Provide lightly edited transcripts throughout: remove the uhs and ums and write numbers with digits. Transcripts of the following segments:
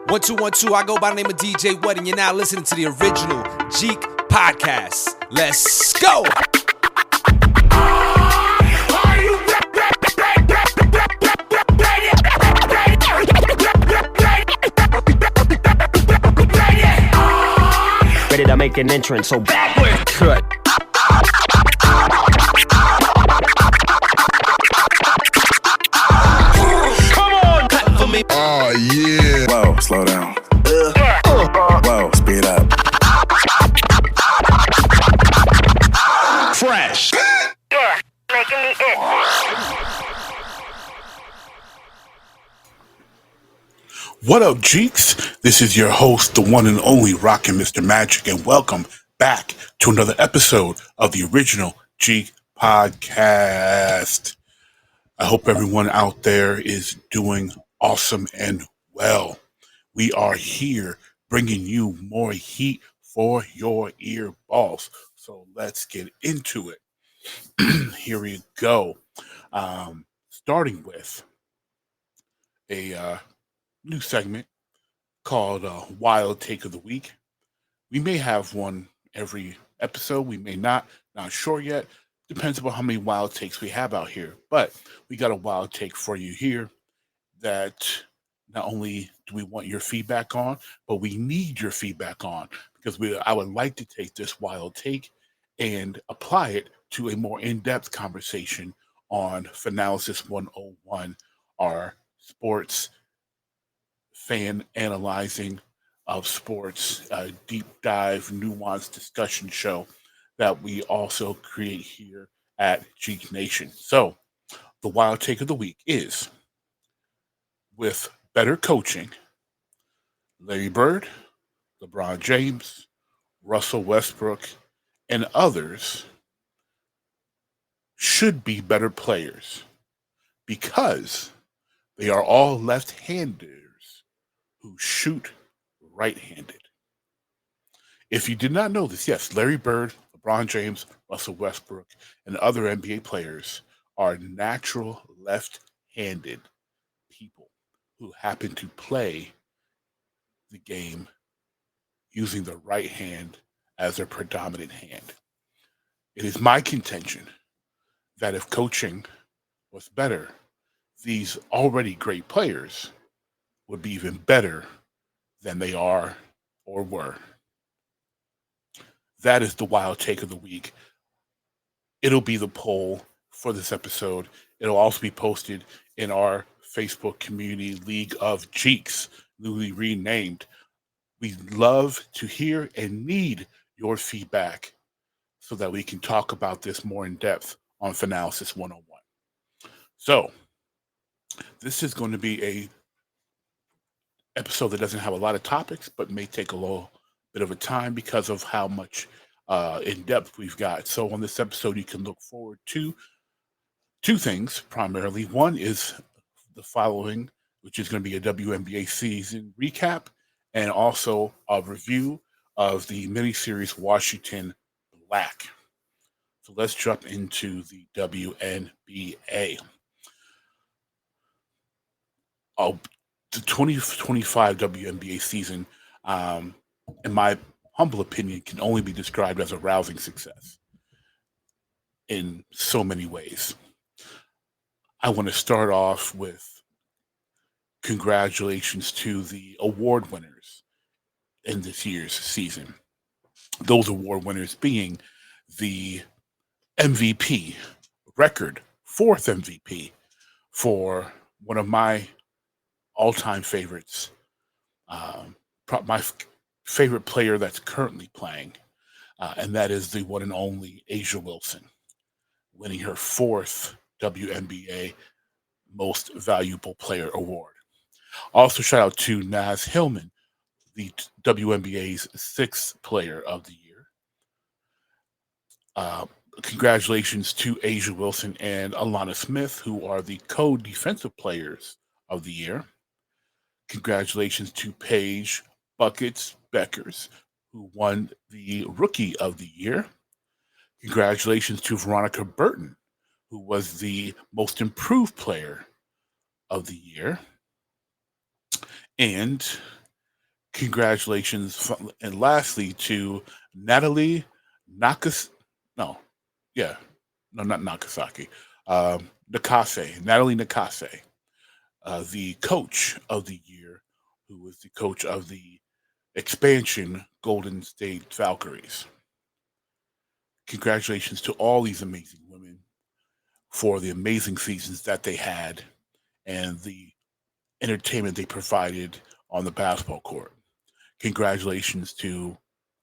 1 2 1 2. I go by the name of DJ What, and you're now listening to the original Jeek Podcast. Let's go. Ready to make an entrance, so backward cut. Come on, clap for me. Oh yeah. Whoa, slow down. Whoa, speed up. Fresh. Yeah, making me itch. What up, Jeeks? This is your host, the one and only RockinMrMagic, and welcome back to another episode of the original Jeek Podcast. I hope everyone out there is doing awesome and well. We are here bringing you more heat for your ear balls. So let's get into it. Here we go. Starting with a new segment called Wild Take of the Week. We may have one every episode. We may not sure yet. Depends upon how many wild takes we have out here. But we got a wild take for you here that not only do we want your feedback on, but we need your feedback on, because I would like to take this wild take and apply it to a more in-depth conversation on Finalysis 101, our sports fan analyzing of sports, a deep dive, nuanced discussion show that we also create here at Jeek Nation. So the wild take of the week is, with better coaching, Larry Bird, LeBron James, Russell Westbrook, and others should be better players because they are all left-handers who shoot right-handed. If you did not know this, yes, Larry Bird, LeBron James, Russell Westbrook, and other NBA players are natural left-handed people who happen to play the game using the right hand as their predominant hand. It is my contention that if coaching was better, these already great players would be even better than they are or were. That is the wild take of the week. It'll be the poll for this episode. It'll also be posted in our Facebook community, League of Jeeks, newly renamed. We love to hear and need your feedback so that we can talk about this more in depth on Finalysis 101. So, this is going to be a episode that doesn't have a lot of topics, but may take a little bit of a time because of how much in depth we've got. So on this episode, you can look forward to two things primarily. One is the following, which is going to be a WNBA season recap, and also a review of the miniseries Washington Black. So let's jump into the WNBA. The 2025 WNBA season, in my humble opinion, can only be described as a rousing success in so many ways. I want to start off with congratulations to the award winners in this year's season. Those award winners being the MVP, record fourth MVP for one of my all-time favorites, my favorite player that's currently playing, and that is the one and only A'ja Wilson, winning her fourth WNBA Most Valuable Player award. Also, shout out to Naz Hillman, the WNBA's sixth Player of the Year. Congratulations to A'ja Wilson and Alana Smith, who are the co-defensive players of the year. Congratulations to Paige Buckets Beckers, who won the Rookie of the Year. Congratulations to Veronica Burton, who was the Most Improved Player of the Year. And Congratulations, and lastly to Natalie Nakas. No, yeah, no, not Nakasaki. Nakase, Natalie Nakase, the coach of the year, who was the coach of the expansion Golden State Valkyries. Congratulations to all these amazing women for the amazing seasons that they had and the entertainment they provided on the basketball court. Congratulations to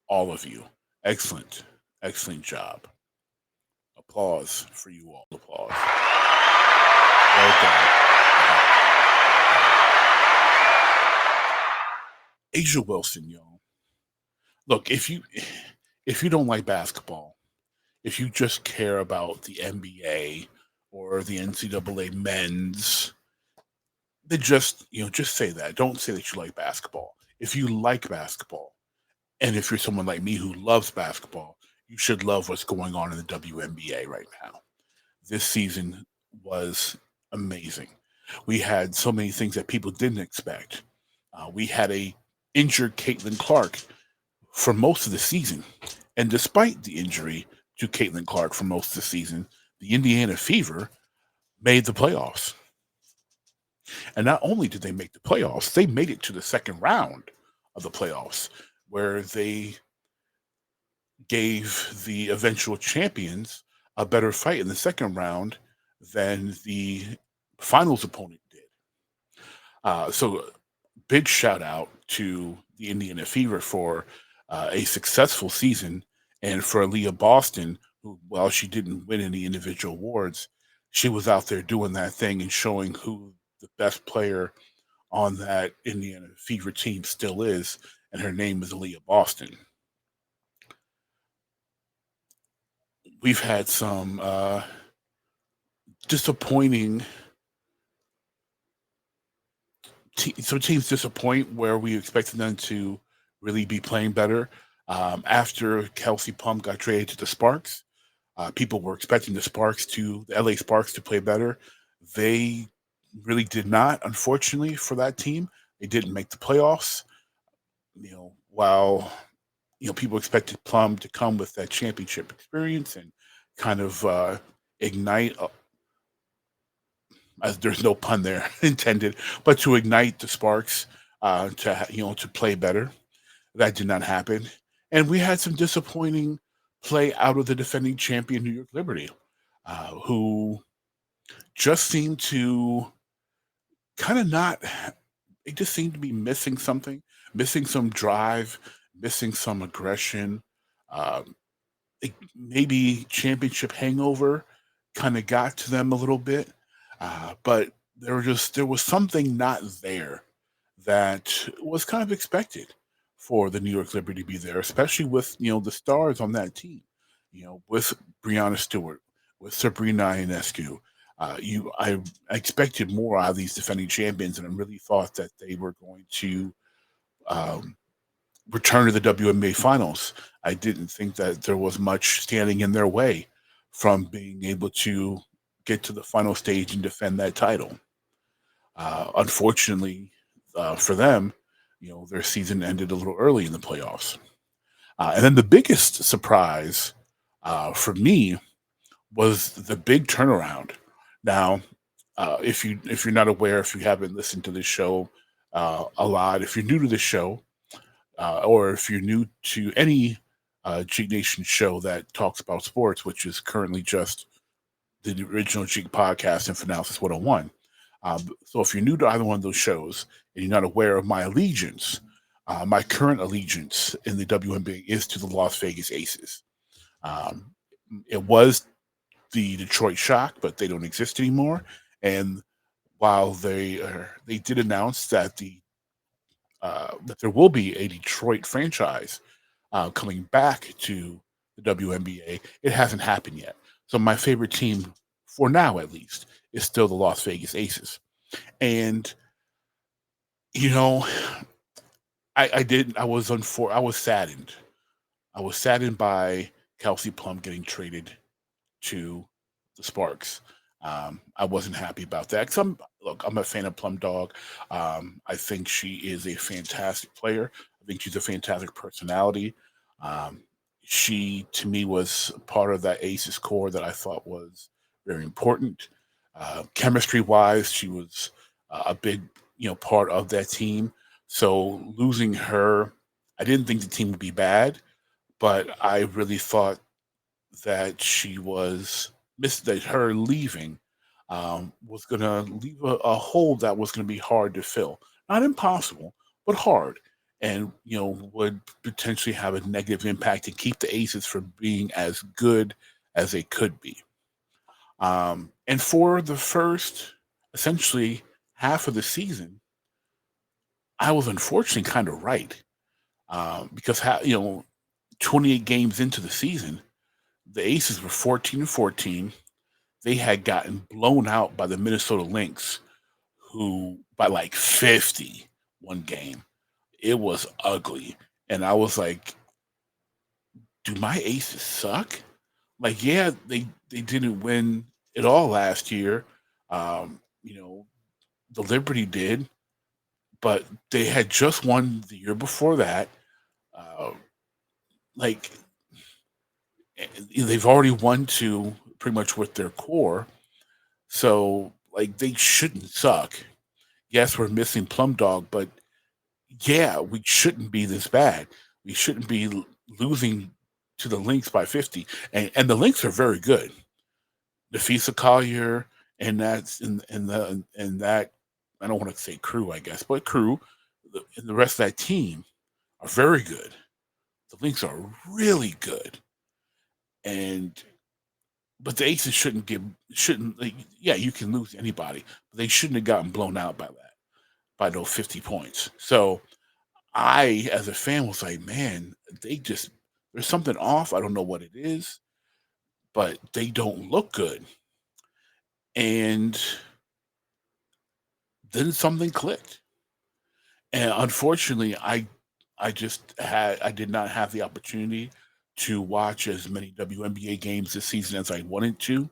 all of you. Excellent, excellent job. Applause for you all. Applause. Well done. Asia Wilson, yo. Look, if you don't like basketball, if you just care about the NBA or the NCAA men's, then just say that. Don't say that you like basketball. If you like basketball, and if you're someone like me who loves basketball, you should love what's going on in the WNBA right now. This season was amazing. We had so many things that people didn't expect. We had a injured Caitlin Clark for most of the season, and despite the injury to Caitlin Clark for most of the season, the Indiana Fever made the playoffs. And not only did they make the playoffs, they made it to the second round of the playoffs, where they gave the eventual champions a better fight in the second round than the finals opponent did. So, big shout out to the Indiana Fever for a successful season, and for Leah Boston, who, while she didn't win any individual awards, she was out there doing that thing and showing who the best player on that Indiana Fever team still is, and her name is Leah Boston. We've had some disappointing. Some teams disappoint where we expected them to really be playing better. After Kelsey Plum got traded to the Sparks, people were expecting the LA Sparks to play better. They really did not, unfortunately, for that team. They didn't make the playoffs. While people expected Plum to come with that championship experience and kind of ignite. There's no pun there intended, but to ignite the Sparks to play better. That did not happen, and we had some disappointing play out of the defending champion New York Liberty, who just seemed to kind of not. They just seemed to be missing something, missing some drive, missing some aggression. Maybe championship hangover kind of got to them a little bit, but there was something not there that was kind of expected for the New York Liberty to be there, especially with the stars on that team, with Breanna Stewart, with Sabrina Ionescu. I expected more out of these defending champions, and I really thought that they were going to return to the WNBA finals. I didn't think that there was much standing in their way from being able to get to the final stage and defend that title. Unfortunately for them, their season ended a little early in the playoffs. And then the biggest surprise for me was the big turnaround. Now, if you're not aware, if you haven't listened to this show a lot, if you're new to the show, or if you're new to any Jeek Nation show that talks about sports, which is currently just the original Jeek Podcast and Analysis 101. So if you're new to either one of those shows and you're not aware of my allegiance, my current allegiance in the WNBA is to the Las Vegas Aces. It was the Detroit Shock, but they don't exist anymore. And while they did announce that that there will be a Detroit franchise coming back to the WNBA, it hasn't happened yet. So my favorite team, for now at least, is still the Las Vegas Aces. And I was saddened. I was saddened by Kelsey Plum getting traded to the Sparks. I wasn't happy about that because I'm a fan of Plum Dog. I think she is a fantastic player. I think she's a fantastic personality. Um, she, to me, was part of that Aces core that I thought was very important. Chemistry wise, she was a big, part of that team. So losing her, I didn't think the team would be bad, but I really thought that she was that her leaving was going to leave a hole that was going to be hard to fill. Not impossible, but hard, and would potentially have a negative impact and keep the Aces from being as good as they could be. And for the first, essentially half of the season, I was unfortunately kind of right because 28 games into the season, the Aces were 14-14. They had gotten blown out by the Minnesota Lynx, who by like 50 one game. It was ugly. And I was like, do my Aces suck? Like, yeah, they didn't win it all last year. Um, you know, the Liberty did, but they had just won the year before that. Uh, like, they've already won two pretty much with their core. So, like, they shouldn't suck. Yes, we're missing Plum Dog, but yeah, we shouldn't be this bad. We shouldn't be losing to the Lynx by 50. And the Lynx are very good. Nafisa Collier and that's and that I don't want to say crew, I guess, but crew and the rest of that team are very good. The Lynx are really good. And but the Aces shouldn't like, yeah, you can lose anybody, but they shouldn't have gotten blown out by those 50 points. So I, as a fan, was like, man, there's something off. I don't know what it is, but they don't look good. And then something clicked. And unfortunately, I did not have the opportunity to watch as many WNBA games this season as I wanted to.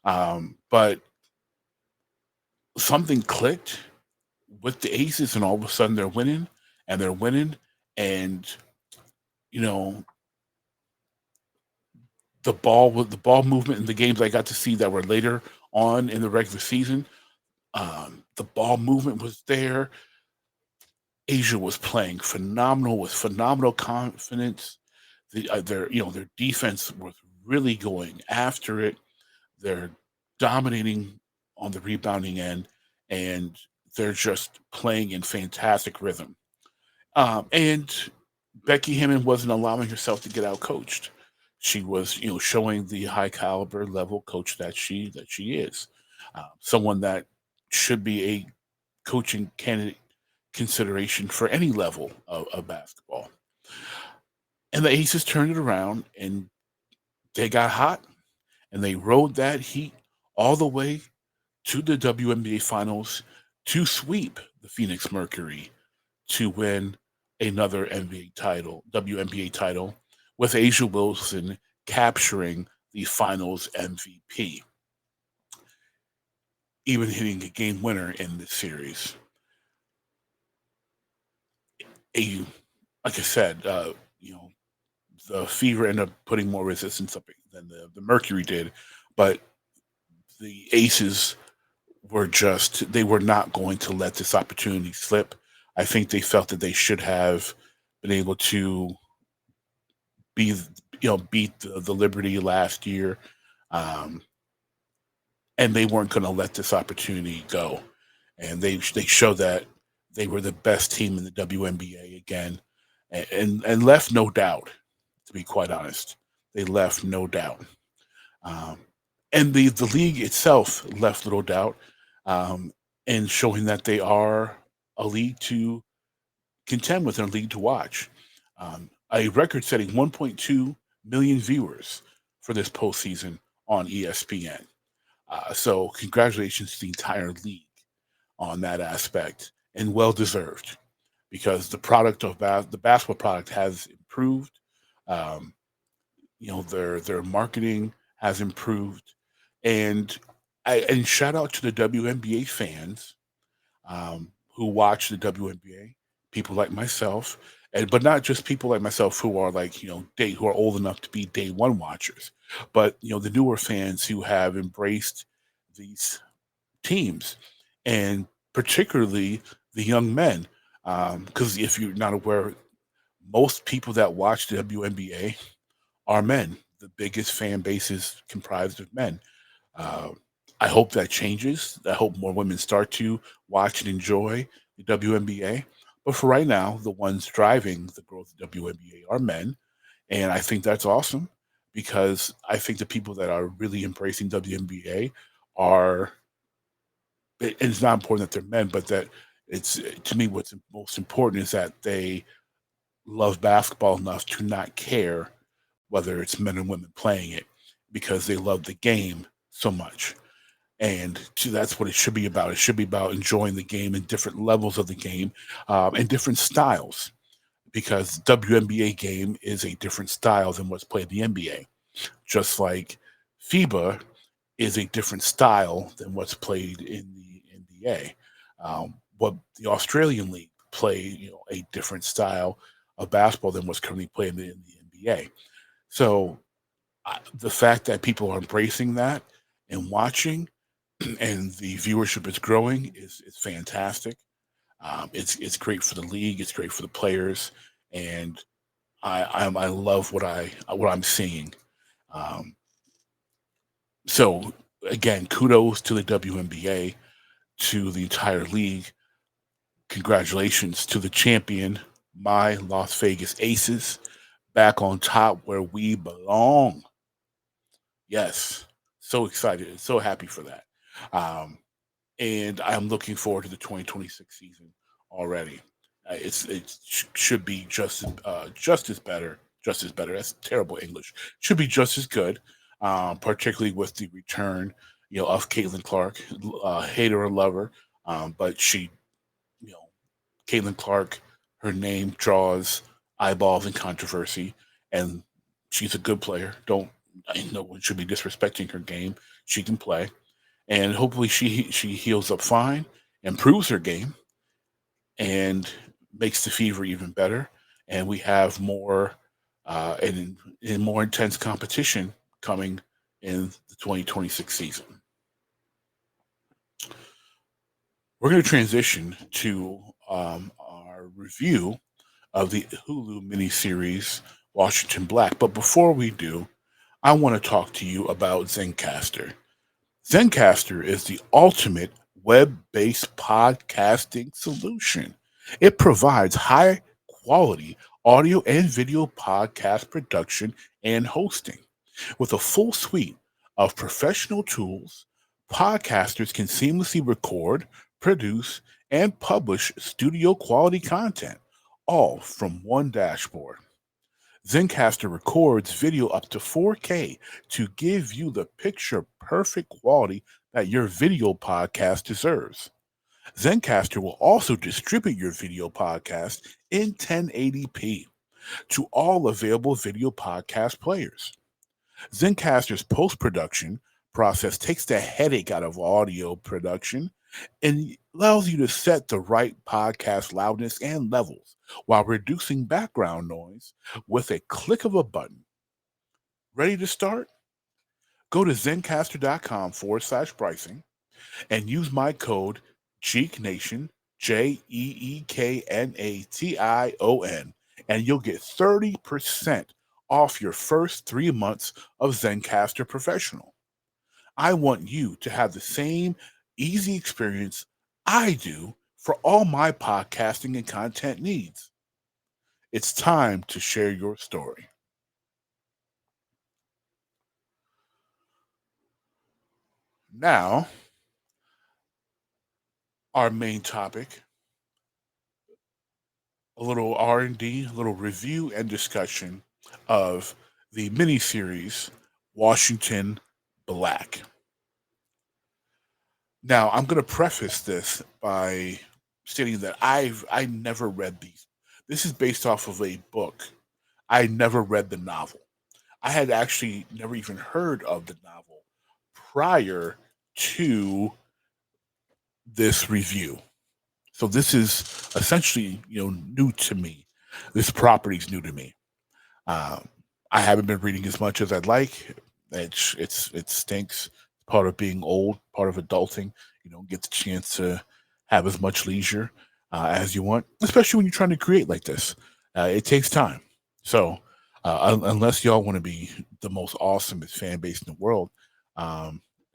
But something clicked with the Aces, and all of a sudden they're winning, and they're winning, and you know the ball movement in the games I got to see that were later on in the regular season. The ball movement was there. Asia was playing phenomenal with phenomenal confidence. Their defense was really going after it. They're dominating on the rebounding end, and they're just playing in fantastic rhythm. And Becky Hammond wasn't allowing herself to get out coached. She was, showing the high caliber level coach that she is. Someone that should be a coaching candidate consideration for any level of basketball. And the Aces turned it around, and they got hot, and they rode that heat all the way to the WNBA finals to sweep the Phoenix Mercury to win another WNBA title, with Asia Wilson capturing the finals MVP, even hitting a game winner in this series. Like I said, the Fever ended up putting more resistance up than the Mercury did, but the Aces they were not going to let this opportunity slip. I think they felt that they should have been able to beat the Liberty last year, and they weren't going to let this opportunity go. And they showed that they were the best team in the WNBA again, and left no doubt. To be quite honest, they left no doubt. And the league itself left little doubt, in showing that they are a league to contend with and a league to watch. A record-setting 1.2 million viewers for this postseason on ESPN. So congratulations to the entire league on that aspect, and well deserved, because the product of the basketball product has improved. Their marketing has improved, and And shout out to the WNBA fans who watch the WNBA, people like myself, and but not just people like myself who are like who are old enough to be day one watchers, but the newer fans who have embraced these teams, and particularly the young men. Because if you're not aware, most people that watch the WNBA are men. The biggest fan base is comprised of men. Uh, I hope that changes. I hope more women start to watch and enjoy the WNBA. But for right now, the ones driving the growth of the WNBA are men. And I think that's awesome because I think the people that are really embracing WNBA are, and it's not important that they're men, but that it's, to me, what's most important is that they love basketball enough to not care whether it's men and women playing it because they love the game so much. And that's what it should be about. It should be about enjoying the game and different levels of the game and different styles because WNBA game is a different style than what's played in the NBA. Just like FIBA is a different style than what's played in the NBA. What the Australian League play, a different style of basketball than what's currently played in the NBA. So the fact that people are embracing that and watching, and the viewership is growing is fantastic. It's great for the league. It's great for the players, and I love what I'm seeing. Um, so again, kudos to the WNBA, to the entire league. Congratulations to the champion, my Las Vegas Aces, back on top where we belong. Yes, so excited, so happy for that. Um, and I'm looking forward to the 2026 season already. Should be just as better, just as better. That's terrible English. Should be just as good, particularly with the return, of Caitlin Clark, hater or lover, but she, you know, Caitlin Clark, her name draws eyeballs and controversy, and she's a good player. Don't No one should be disrespecting her game. She can play, and hopefully she heals up fine, improves her game, and makes the fever even better. And we have more and more intense competition coming in the 2026 season. We're going to transition to our review of the Hulu miniseries Washington Black. But before we do, I want to talk to you about Zencaster. Zencaster is the ultimate web based podcasting solution. It provides high quality audio and video podcast production and hosting. With a full suite of professional tools, podcasters can seamlessly record, produce, and publish studio quality content, all from one dashboard. Zencaster records video up to 4K to give you the picture perfect quality that your video podcast deserves. Zencaster will also distribute your video podcast in 1080p to all available video podcast players. Zencaster's post production process takes the headache out of audio production and allows you to set the right podcast loudness and levels while reducing background noise with a click of a button. Ready to start? Go to zencaster.com/pricing and use my code Jeek Nation, JeekNation, and you'll get 30% off your first 3 months of Zencaster Professional. I want you to have the same easy experience I do for all my podcasting and content needs. It's time to share your story. Now, our main topic, a little R&D, a little review and discussion of the miniseries Washington Black. Now, I'm going to preface this by stating that I never read these. This is based off of a book. I never read the novel. I had actually never even heard of the novel prior to this review. So this is essentially, new to me. This property is new to me. I haven't been reading as much as I'd like. It stinks. Part of being old, part of adulting. You don't get the chance to have as much leisure as you want, especially when you're trying to create like this. It takes time. So unless y'all want to be the most awesomest fan base in the world,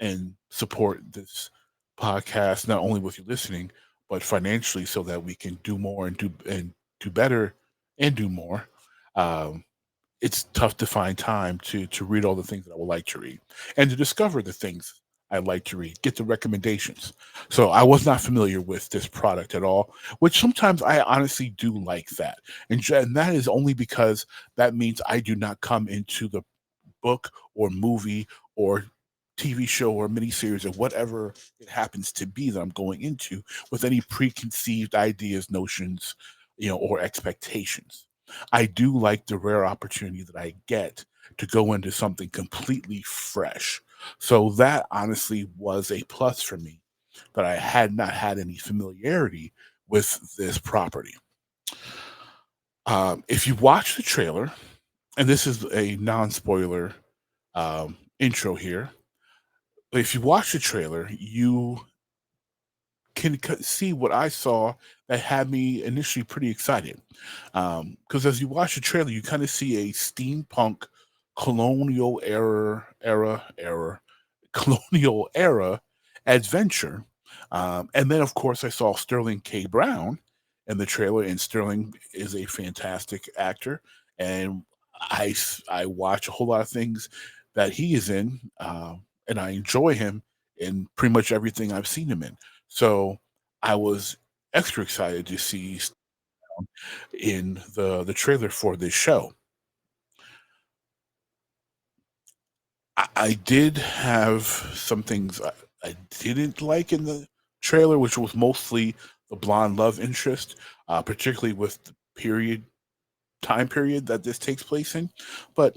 and support this podcast not only with you listening, but financially, so that we can do more and do better and do more. Um, it's tough to find time to read all the things that I would like to read and to discover the things I like to read, get the recommendations. So I was not familiar with this product at all, which sometimes I honestly do like that. And that is only because that means I do not come into the book or movie or TV show or miniseries or whatever it happens to be that I'm going into with any preconceived ideas, notions, or expectations. I do like the rare opportunity that I get to go into something completely fresh. So that honestly was a plus for me, that I had not had any familiarity with this property. If you watch the trailer, and this is a non-spoiler intro here, but if you watch the trailer, you can see what I saw that had me initially pretty excited. Because as you watch the trailer, you kind of see a steampunk colonial colonial era adventure. And then, of course, I saw Sterling K. Brown in the trailer, and Sterling is a fantastic actor. And I watch a whole lot of things that he is in, and I enjoy him in pretty much everything I've seen him in. So I was extra excited to see in the trailer for this show. I did have some things I didn't like in the trailer, which was mostly the blonde love interest, particularly with the time period that this takes place in. But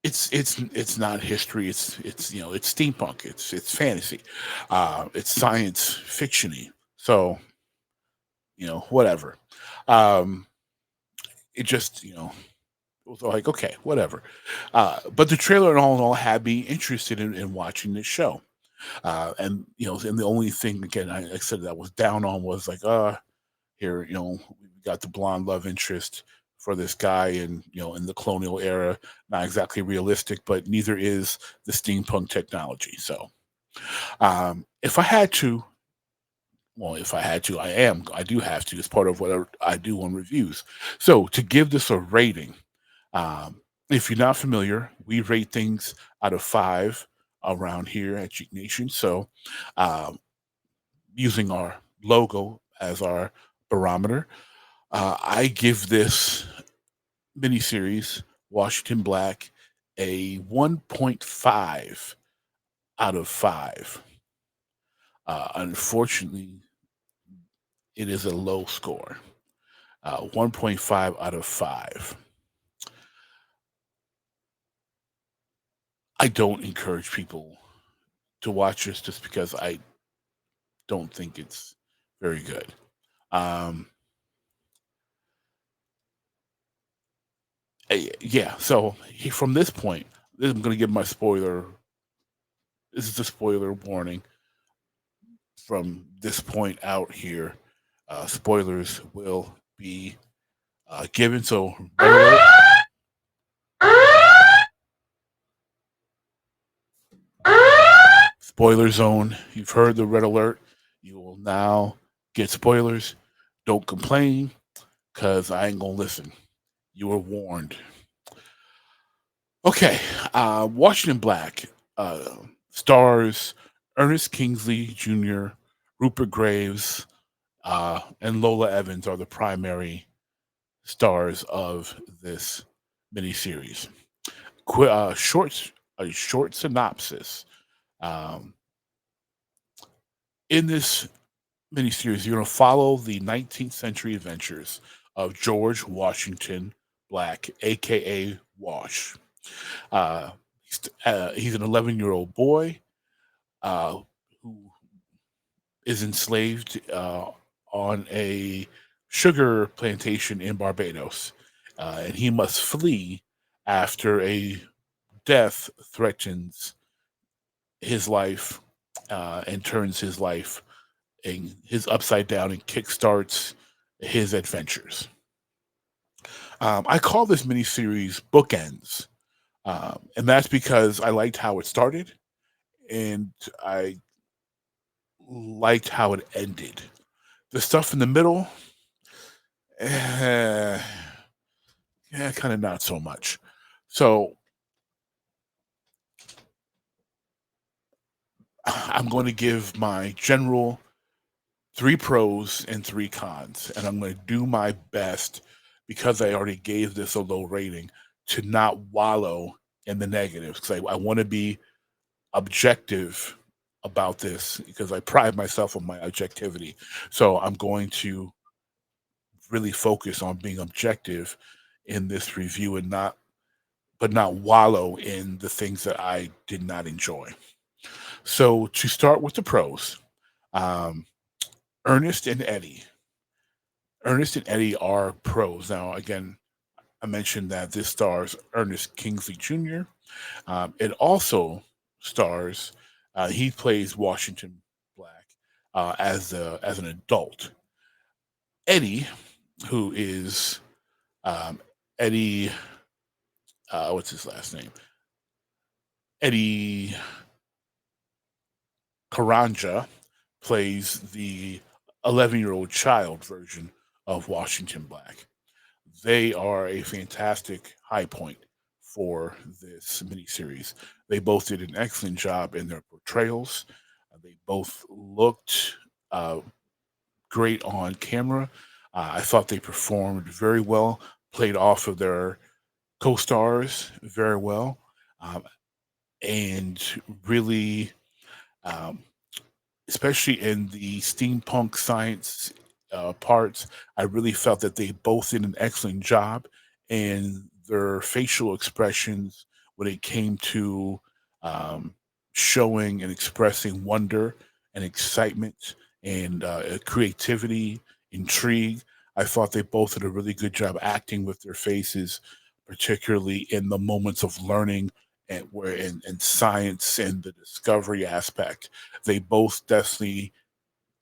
it's not history. It's steampunk. It's fantasy. It's science fictiony. So whatever. Um, it just it was like, okay, whatever. But the trailer and all in all had me interested in watching this show. And and the only thing again I said that I was down on was like, here, we got the blonde love interest for this guy, and in the colonial era, not exactly realistic, but neither is the steampunk technology. So if I had to, I do have to, as part of what I do on reviews. So to give this a rating, if you're not familiar, we rate things out of 5 around here at Jeek Nation. So using our logo as our barometer, I give this miniseries, Washington Black, a 1.5 out of 5. Unfortunately, it is a low score. 1.5 out of 5. I don't encourage people to watch this just because I don't think it's very good. Yeah, so from this point, I'm going to give my spoiler. This is a spoiler warning. From this point out here, spoilers will be given. So, spoiler zone. You've heard the red alert. You will now get spoilers. Don't complain, because I ain't going to listen. You were warned. Okay, Washington Black stars Ernest Kingsley Jr., Rupert Graves, and Lola Evans are the primary stars of this miniseries. A short synopsis. In this miniseries, you're going to follow the 19th century adventures of George Washington Black, aka Wash. He's an 11-year-old boy who is enslaved on a sugar plantation in Barbados, and he must flee after a death threatens his life and turns his life and his upside down and kickstarts his adventures. I call this miniseries Bookends, and that's because I liked how it started and I liked how it ended. The stuff in the middle, yeah, kind of not so much. So I'm going to give my general 3 pros and 3 cons, and I'm going to do my best because I already gave this a low rating to not wallow in the negatives because I want to be objective about this because I pride myself on my objectivity. So I'm going to really focus on being objective in this review and not wallow in the things that I did not enjoy. So to start with the pros, um, Ernest and Eddie. Ernest and Eddie are pros. Now, again, I mentioned that this stars Ernest Kingsley Jr. It also stars, he plays Washington Black as an adult. Eddie, who is Eddie, what's his last name? Eddie Karanja plays the 11-year-old child version of Washington Black. They are a fantastic high point for this miniseries. They both did an excellent job in their portrayals. They both looked great on camera. I thought they performed very well, played off of their co-stars very well, and really, um, especially in the steampunk science parts, I really felt that they both did an excellent job, and their facial expressions when it came to um, showing and expressing wonder and excitement and creativity, intrigue. I thought they both did a really good job acting with their faces, particularly in the moments of learning and where in science and the discovery aspect. They both definitely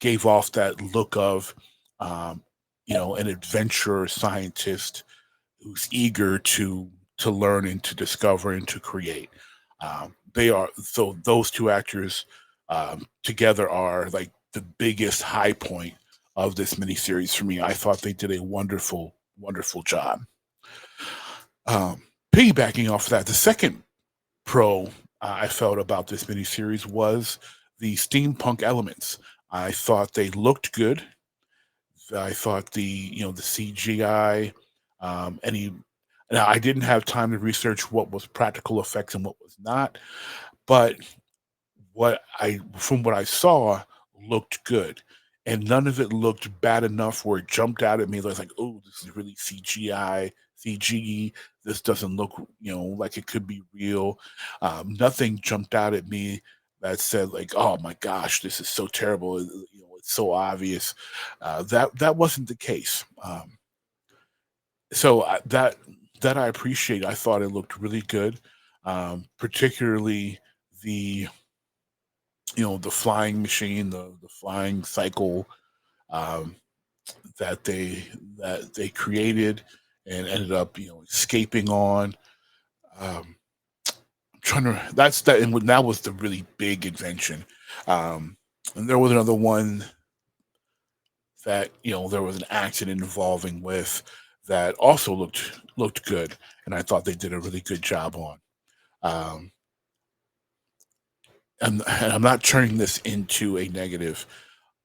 gave off that look of, um, an adventurer scientist who's eager to learn and to discover and to create. They are so those two actors together are like the biggest high point of this miniseries for me. I thought they did a wonderful, wonderful job. Piggybacking off of that, the second pro I felt about this miniseries was the steampunk elements. I thought they looked good. I thought the CGI, any. Now I didn't have time to research what was practical effects and what was not, but from what I saw looked good, and none of it looked bad enough where it jumped out at me. I was like, "Oh, this is really CGI, CG. This doesn't look, like it could be real." Nothing jumped out at me that said like, "Oh my gosh, this is so terrible." It's so obvious. That wasn't the case. So that I appreciate. I thought it looked really good, particularly the the flying machine, the flying cycle um, that they created and ended up escaping on. Um, I'm trying to that's that and that was the really big invention. And there was another one that there was an accident involving with that also looked good, and I thought they did a really good job on. Um, and I'm not turning this into a negative,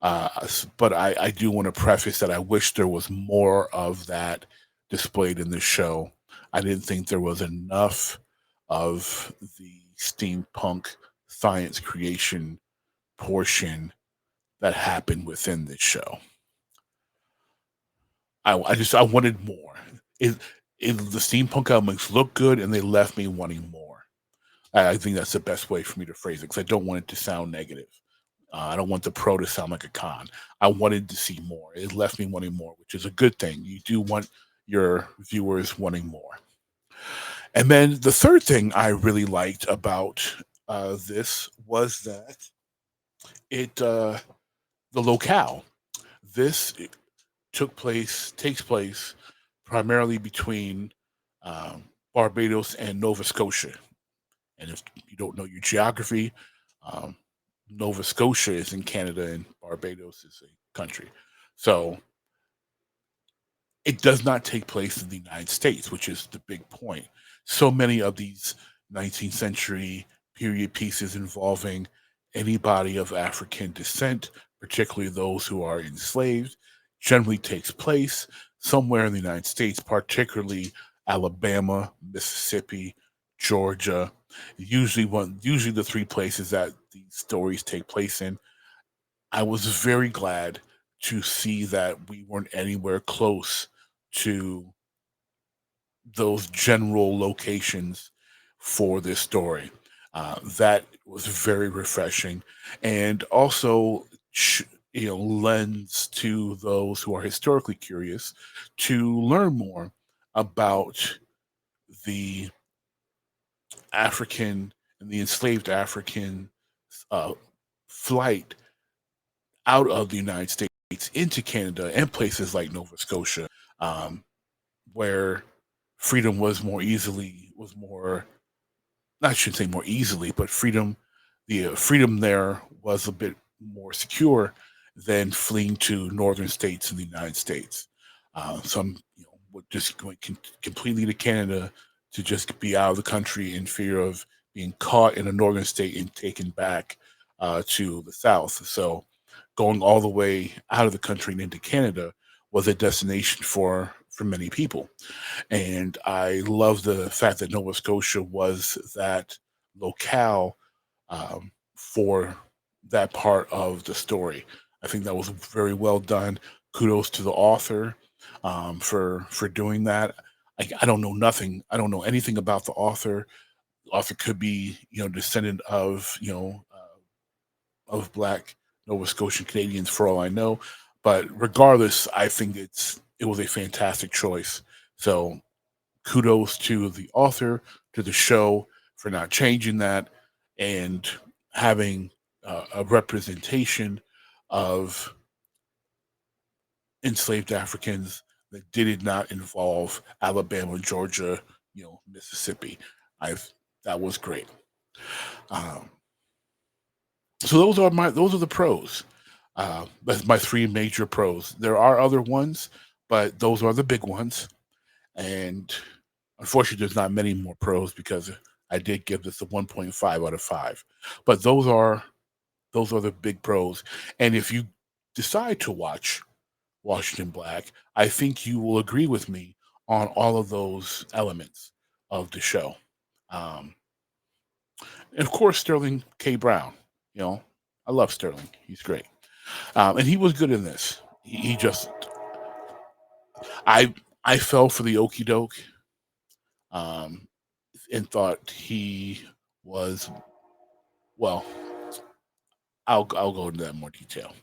but I do want to preface that I wish there was more of that displayed in the show. I didn't think there was enough of the steampunk science creation portion that happened within this show. I wanted more. It the steampunk elements look good, and they left me wanting more. I think that's the best way for me to phrase it because I don't want it to sound negative. I don't want the pro to sound like a con. I wanted to see more. It left me wanting more, which is a good thing. You do want your viewers wanting more. And then the third thing I really liked about this was that the locale. This takes place primarily between um, Barbados and Nova Scotia. And if you don't know your geography, um, Nova Scotia is in Canada and Barbados is a country. So it does not take place in the United States, which is the big point. So many of these 19th century period pieces involving anybody of African descent, particularly those who are enslaved, generally takes place somewhere in the United States, particularly Alabama, Mississippi, Georgia. Usually the three places that these stories take place in. I was very glad to see that we weren't anywhere close to those general locations for this story. That was very refreshing, and also, lends to those who are historically curious to learn more about the African and the enslaved African uh, flight out of the United States into Canada and places like Nova Scotia, um, where freedom was more, I shouldn't say more easily, but the freedom there was a bit more secure than fleeing to northern states in the United States. Some, would just going completely to Canada to just be out of the country in fear of being caught in a northern state and taken back to the south. So going all the way out of the country and into Canada was a destination for many people. And I love the fact that Nova Scotia was that locale for that part of the story. I think that was very well done. Kudos to the author for doing that. I don't know nothing. I don't know anything about the author. The author could be descendant of of Black Nova Scotian Canadians for all I know. But regardless, I think it was a fantastic choice. So kudos to the author, to the show for not changing that and having a representation of enslaved Africans that did not involve Alabama, Georgia, Mississippi. I That was great. Um, so those are the pros. That's my three major pros. There are other ones, but those are the big ones. And unfortunately, there's not many more pros because I did give this a 1.5 out of 5. But those are the big pros. And if you decide to watch Washington Black, I think you will agree with me on all of those elements of the show. Um, and of course, Sterling K. Brown. I love Sterling. He's great. And he was good in this. He just, I fell for the okey doke, um, and thought he was, well. I'll go into that in more detail.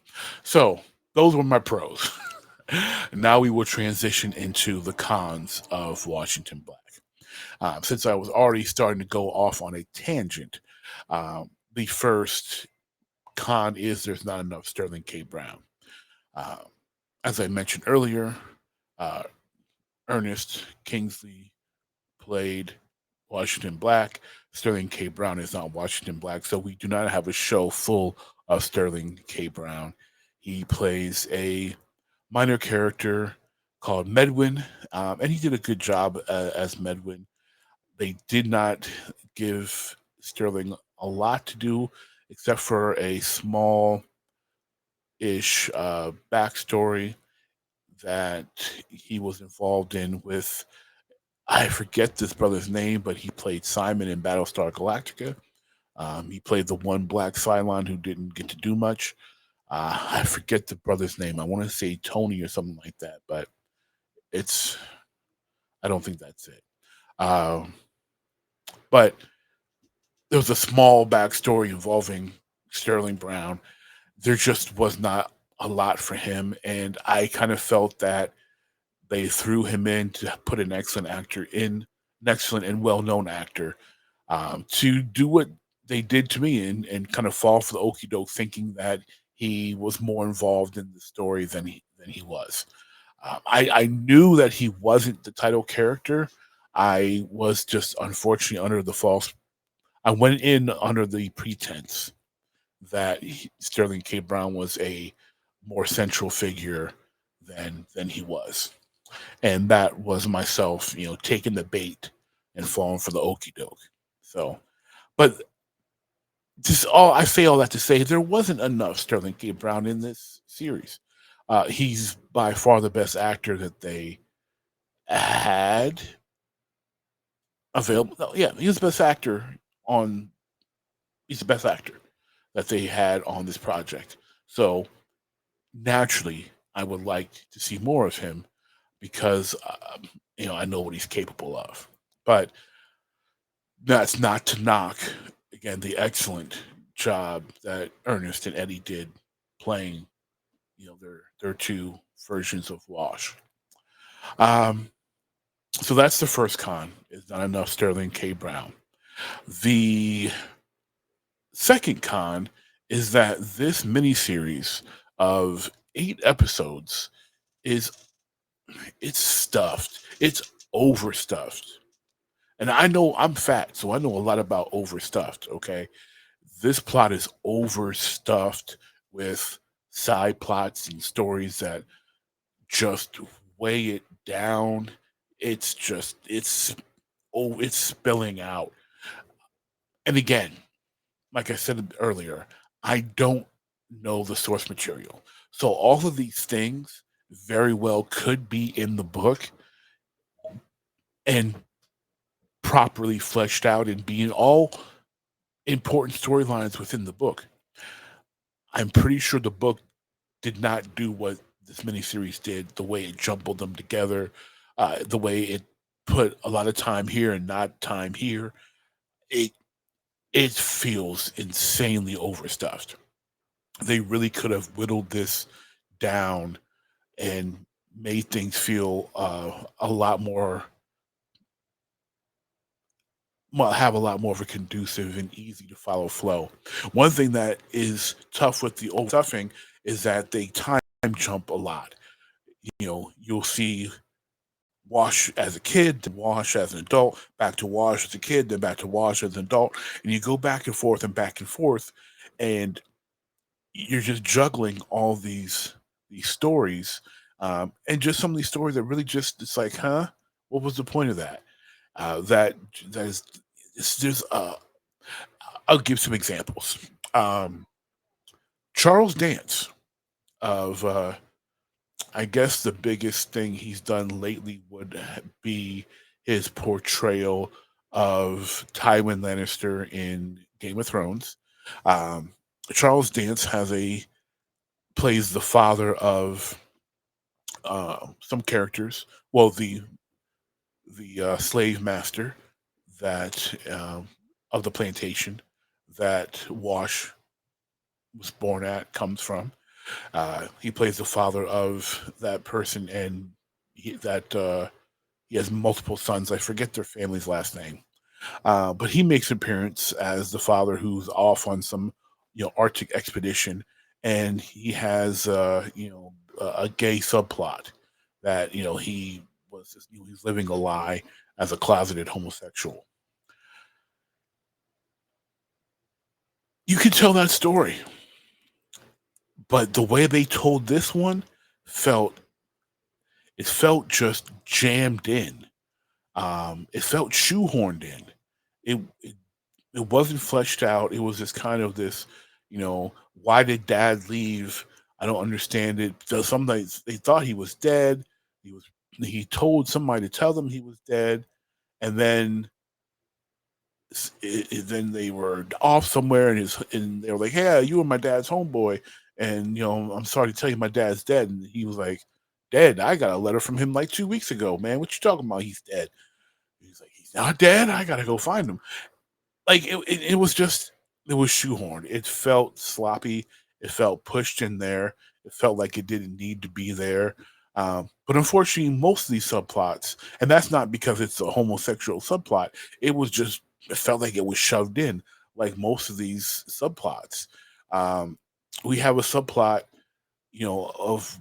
So those were my pros. Now we will transition into the cons of Washington Black. Since I was already starting to go off on a tangent, the first con is there's not enough Sterling K. Brown. Uh, as I mentioned earlier, uh, Ernest Kingsley played Washington Black. Sterling K. Brown is not Washington Black, so we do not have a show full of Sterling K. Brown. He plays a minor character called Medwin, and he did a good job as Medwin. They did not give Sterling a lot to do except for a small ish backstory that he was involved in with, I forget this brother's name, but he played Simon in Battlestar Galactica. He played the one black Cylon who didn't get to do much. I forget the brother's name. I want to say Tony or something like that, but I don't think that's it. But there was a small backstory involving Sterling Brown. There just was not a lot for him, and I kind of felt that they threw him in to put an excellent and well-known actor, to do what they did to me and kind of fall for the okie doke, thinking that he was more involved in the story than he was. I knew that he wasn't the title character. I was just unfortunately under the false. I went in under the pretense that Sterling K. Brown was a more central figure than he was, and that was myself, taking the bait and falling for the okie doke. So, but just all I say all that to say there wasn't enough Sterling K. Brown in this series. He's by far the best actor that they had available. No, yeah, he was the best actor on. He's the best actor that they had on this project. So naturally, I would like to see more of him because I know what he's capable of. But that's not to knock again the excellent job that Ernest and Eddie did playing, their two versions of Wash. Um, so that's the first con, is not enough Sterling K. Brown. The second con is that this miniseries of 8 episodes is it's stuffed. It's overstuffed. And I know I'm fat, so I know a lot about overstuffed, okay? This plot is overstuffed with side plots and stories that just weigh it down. It's spilling out. And again, like I said earlier, I don't know the source material. So all of these things very well could be in the book and properly fleshed out and being all important storylines within the book. I'm pretty sure the book did not do what this miniseries did, the way it jumbled them together, the way it put a lot of time here and not time here. It it feels insanely overstuffed. They really could have whittled this down and made things feel a lot more, well, have a lot more of a conducive and easy to follow flow. One thing that is tough with the overstuffing is that they time jump a lot. You'll see Wash as a kid, then Wash as an adult, back to Wash as a kid, then back to Wash as an adult, and you go back and forth, and you're just juggling all these stories, and just some of these stories that really just it's like, huh, what was the point of that? That that is there's I'll give some examples. Um, Charles Dance of I guess the biggest thing he's done lately would be his portrayal of Tywin Lannister in Game of Thrones. Um, Charles Dance plays the father of some characters. Well, the slave master that of the plantation that Wash was born at comes from. He plays the father of that person, and he has multiple sons. I forget their family's last name, but he makes an appearance as the father who's off on some Arctic expedition, and he has a gay subplot that he's living a lie as a closeted homosexual. You can tell that story, but the way they told this one felt just jammed in. It felt shoehorned in. It it wasn't fleshed out. It was just kind of this, why did Dad leave? I don't understand it. So some nights they thought he was dead. He told somebody to tell them he was dead, and then then they were off somewhere, and they were like, "Hey, you were my dad's homeboy, and I'm sorry to tell you, my dad's dead." And he was like, "Dead? I got a letter from him like 2 weeks ago, man. What you talking about? He's dead." He's like, "He's not dead. I gotta go find him." like it was just it was shoehorned. It felt sloppy. It felt pushed in there. It felt like it didn't need to be there. But unfortunately, most of these subplots, and that's not because it's a homosexual subplot. It was just it felt like it was shoved in, like most of these subplots. Um, we have a subplot, of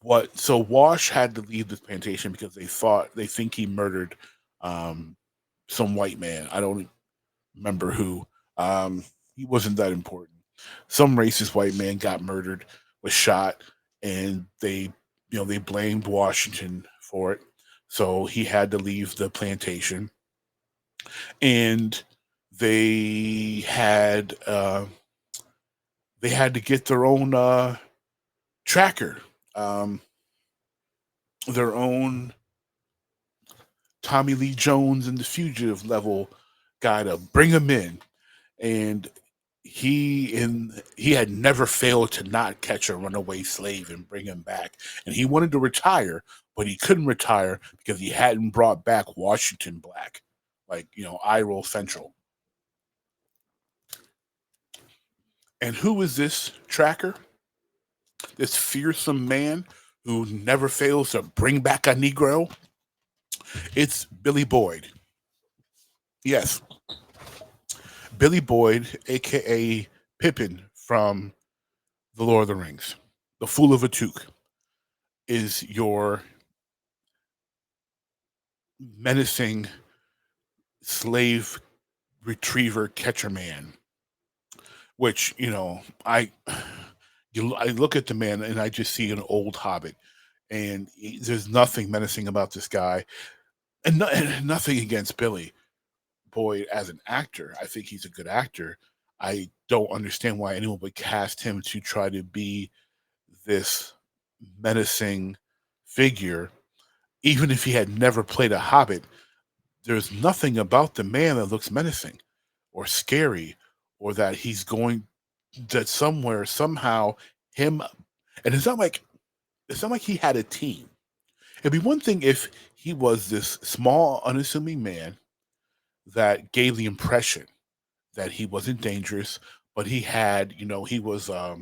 what. So Wash had to leave this plantation because they think he murdered um, some white man. I don't remember who. He wasn't that important. Some racist white man got murdered, was shot, and they blamed Washington for it. So he had to leave the plantation, and they had uh, they had to get their own tracker, um, their own Tommy Lee Jones and the Fugitive level guy to bring him in, and he had never failed to not catch a runaway slave and bring him back. And he wanted to retire, but he couldn't retire because he hadn't brought back Washington Black, like Iroh Central. And who is this tracker? This fearsome man who never fails to bring back a Negro? It's Billy Boyd. Yes, Billy Boyd, aka Pippin from The Lord of the Rings, the Fool of Atuk, is your menacing slave retriever catcher man. Which I look at the man and I just see an old hobbit, and there's nothing menacing about this guy, and nothing against Billy Boyd as an actor. I think he's a good actor. I don't understand why anyone would cast him to try to be this menacing figure, even if he had never played a hobbit. There's nothing about the man that looks menacing or scary, or that he's going that somewhere somehow him. And it's not like he had a team. It'd be one thing if he was this small unassuming man that gave the impression that he wasn't dangerous, but he was I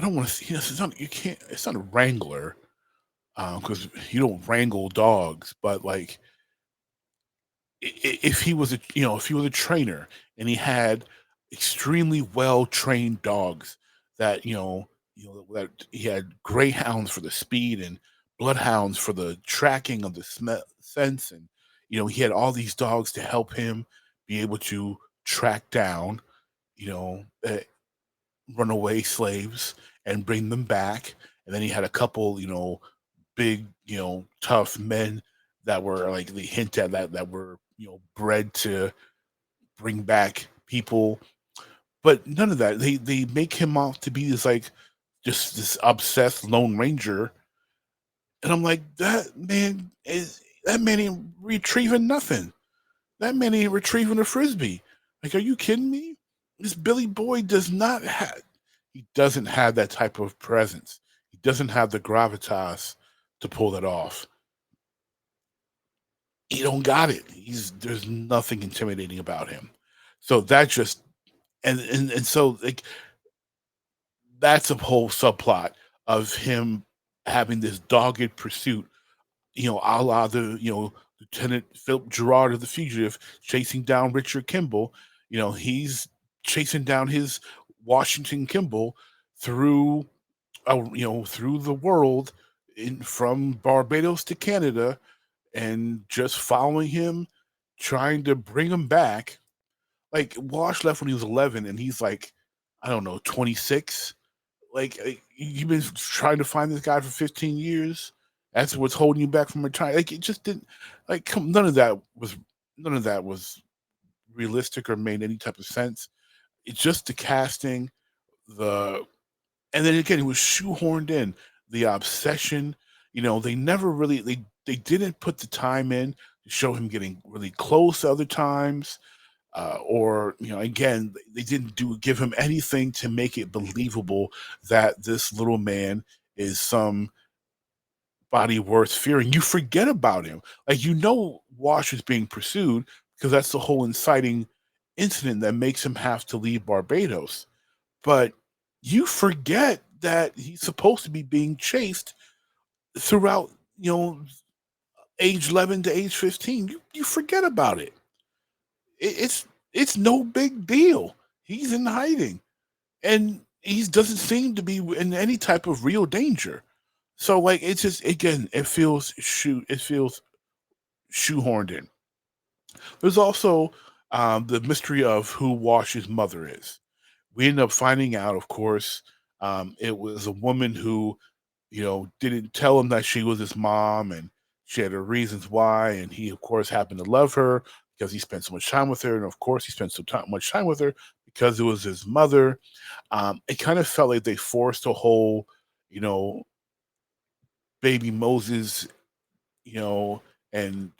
don't want to see this. It's not a wrangler, because you don't wrangle dogs, but like if he was a trainer and he had extremely well trained dogs that that he had greyhounds for the speed and bloodhounds for the tracking of the scents, and he had all these dogs to help him be able to track down you know uh, runaway slaves and bring them back. And then he had a couple big tough men that were like they hint at that were bred to bring back people, but none of that. They make him out to be this like just this obsessed Lone Ranger, and I'm like, that man ain't retrieving nothing. That man ain't retrieving a frisbee. Like, are you kidding me? This Billy Boyd doesn't have that type of presence. He doesn't have the gravitas to pull that off. He don't got it. There's nothing intimidating about him. So that just and so like that's a whole subplot of him having this dogged pursuit, a la the Lieutenant Philip Gerard of The Fugitive chasing down Richard Kimball. He's chasing down his Washington Kimball through through the world, from Barbados to Canada, and just following him, trying to bring him back. Like Wash left when he was 11, and he's like, I don't know, 26. Like you've been trying to find this guy for 15 years. That's what's holding you back from retiring. Like it just didn't. Like none of that was realistic or made any type of sense. It's just the casting, and then again it was shoehorned in, the obsession. They never really they didn't put the time in to show him getting really close other times, or again they didn't give him anything to make it believable that this little man is somebody worth fearing. You forget about him. Like Wash is being pursued because that's the whole inciting incident that makes him have to leave Barbados. But you forget that he's supposed to be being chased throughout, age 11 to age 15. You forget about it. It's no big deal. He's in hiding, and he doesn't seem to be in any type of real danger. So like it's just again, it feels shoehorned in. There's also the mystery of who Wash's mother is. We end up finding out, of course, it was a woman who, didn't tell him that she was his mom, and she had her reasons why. And he, of course, happened to love her because he spent so much time with her. And of course, he spent much time with her because it was his mother. It kind of felt like they forced a whole, you know, baby Moses, you know, and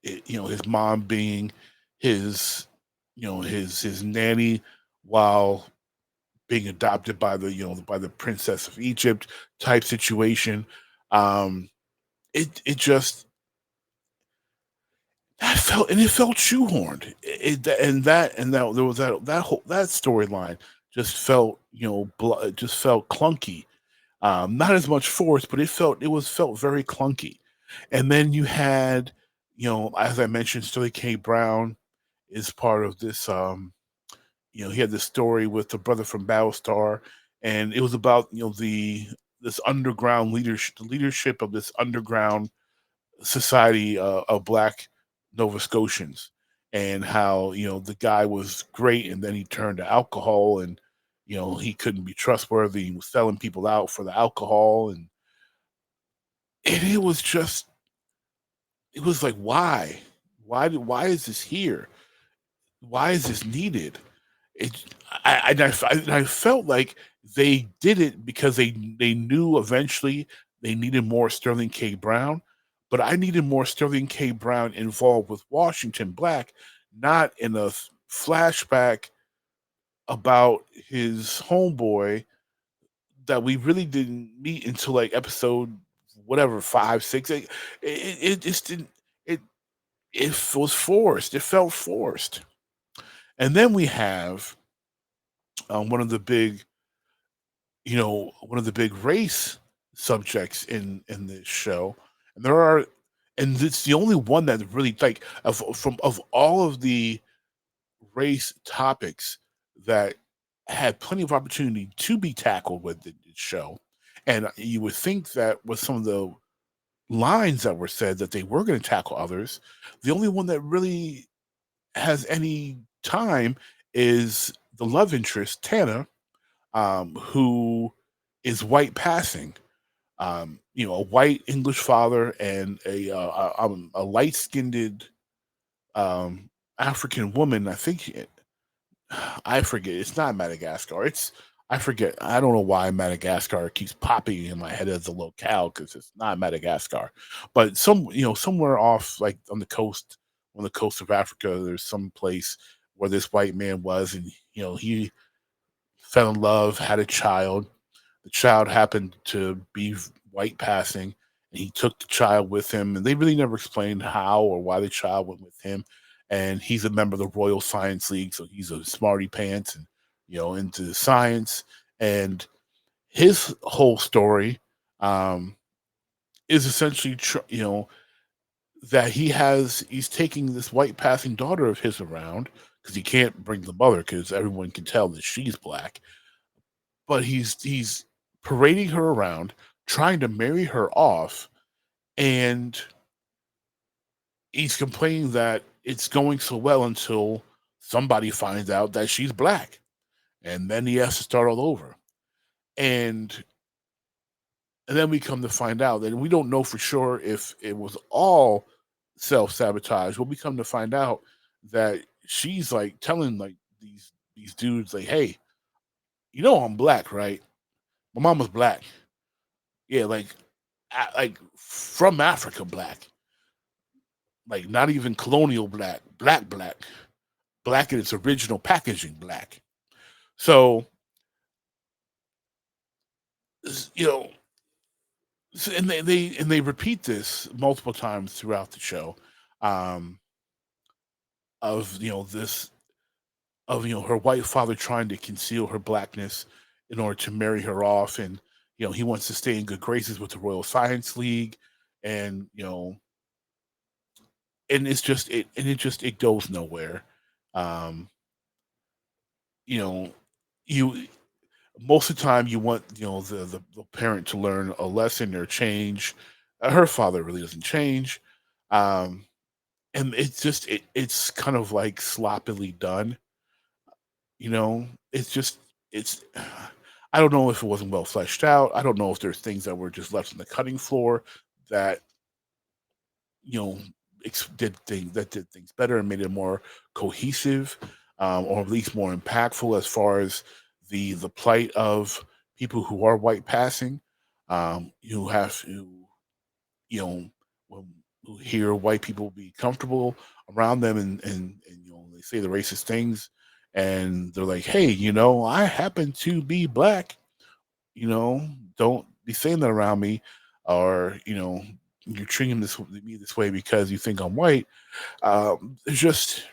his mom being his his nanny while being adopted by the by the princess of Egypt type situation. um it just it felt shoehorned. And that there was that storyline just felt it just felt clunky. Not as much force, but it felt very clunky. And then you had, as I mentioned, Sterling K. Brown is part of this. He had this story with the brother from Battlestar, and it was about this underground leadership, the leadership of this underground society of Black Nova Scotians, and how the guy was great, and then he turned to alcohol, and he couldn't be trustworthy. He was selling people out for the alcohol, and it was like, why is this here? Why is this needed? It I felt like they did it because they knew eventually they needed more Sterling K. Brown, but I needed more Sterling K. Brown involved with Washington Black, not in a flashback about his homeboy that we really didn't meet until like episode whatever 5, 6. It just didn't. It it was forced. It felt forced. And then we have one of the big, one of the big race subjects in this show, and and it's the only one that really like of all of the race topics that had plenty of opportunity to be tackled with the show. And you would think that with some of the lines that were said that they were going to tackle others, the only one that really has any time is the love interest Tana, who is white passing. A white English father and a light skinned African woman. I forget. It's not Madagascar. I forget. I don't know why Madagascar keeps popping in my head as a locale because it's not Madagascar, but somewhere off like on the coast of Africa. There's some place where this white man was, and he fell in love, had a child. The child happened to be white passing, and he took the child with him. And they really never explained how or why the child went with him. And he's a member of the Royal Science League, so he's a smarty pants and into science. And his whole story is essentially, that he's taking this white passing daughter of his around because he can't bring the mother because everyone can tell that she's Black, but he's parading her around, trying to marry her off, and he's complaining that it's going so well until somebody finds out that she's Black, and then he has to start all over. And then we come to find out that we don't know for sure if it was all self-sabotage. Well, we come to find out that she's like telling like these dudes like, hey, I'm Black, right? My mom was Black. Yeah, like from Africa Black. Like not even colonial Black, Black in its original packaging Black. So, you know, and they repeat this multiple times throughout the show. Um, of this of her white father trying to conceal her blackness in order to marry her off, and he wants to stay in good graces with the Royal Science League, and it goes nowhere. um you know you Most of the time you want the parent to learn a lesson or change. Her father really doesn't change. um and it's kind of like sloppily done. It's just it's I don't know if it wasn't well fleshed out. I don't know if there's things that were just left on the cutting floor that you know did things better and made it more cohesive, or at least more impactful as far as the plight of people who are white passing. You have to, you know when you hear white people be comfortable around them, and they say the racist things, and they're like, hey, I happen to be black, you know, don't be saying that around me, or you're treating me this way because you think I'm white. It's just,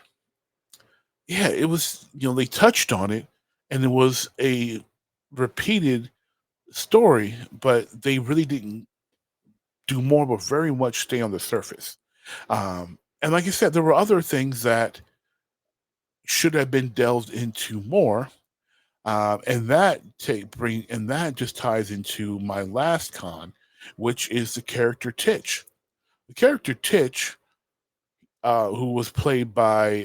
yeah, it was, they touched on it, and it was a repeated story, but they really didn't do more, but very much stay on the surface. And like I said, there were other things that should have been delved into more. And that just ties into my last con, which is the character Titch. The character Titch, who was played by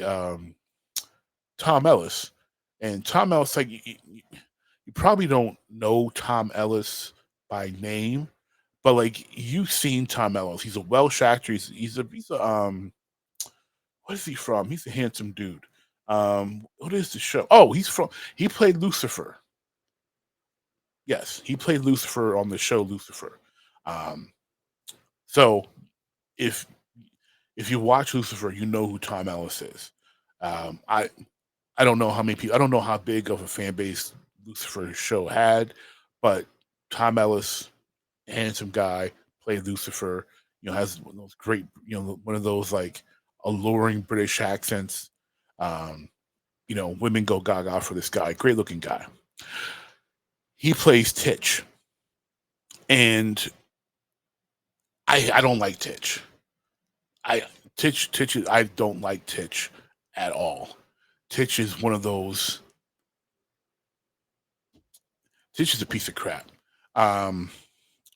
Tom Ellis, and Tom Ellis, like you probably don't know Tom Ellis by name, but like you've seen Tom Ellis. He's a Welsh actor. He's a what is he from? He's a handsome dude. What is the show? Oh, he played Lucifer. Yes, he played Lucifer on the show Lucifer. Um, so if if you watch Lucifer, you know who Tom Ellis is. Um, I I don't know how many people. I don't know how big of a fan base Lucifer show had, but Tom Ellis, handsome guy, played Lucifer. Has one of those great, one of those like alluring British accents. Um, Women go gaga for this guy. Great looking guy. He plays Titch, and I don't like Titch. I I don't like Titch at all. Titch is one of those. Titch is a piece of crap. Um,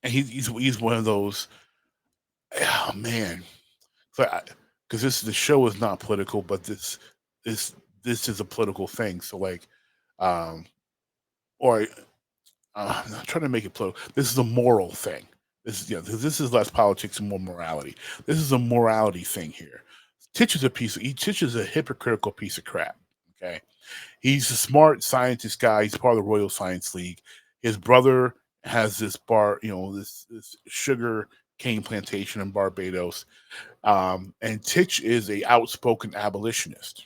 and he's one of those. Oh man, because the show is not political, but this this is a political thing. So like, um, or I'm not trying to make it political. This is a moral thing. This is less politics and more morality. This is a morality thing here. Titch is a hypocritical piece of crap. Okay, he's a smart scientist guy. He's part of the Royal Science League. His brother has this this sugar cane plantation in Barbados. And Titch is a outspoken abolitionist.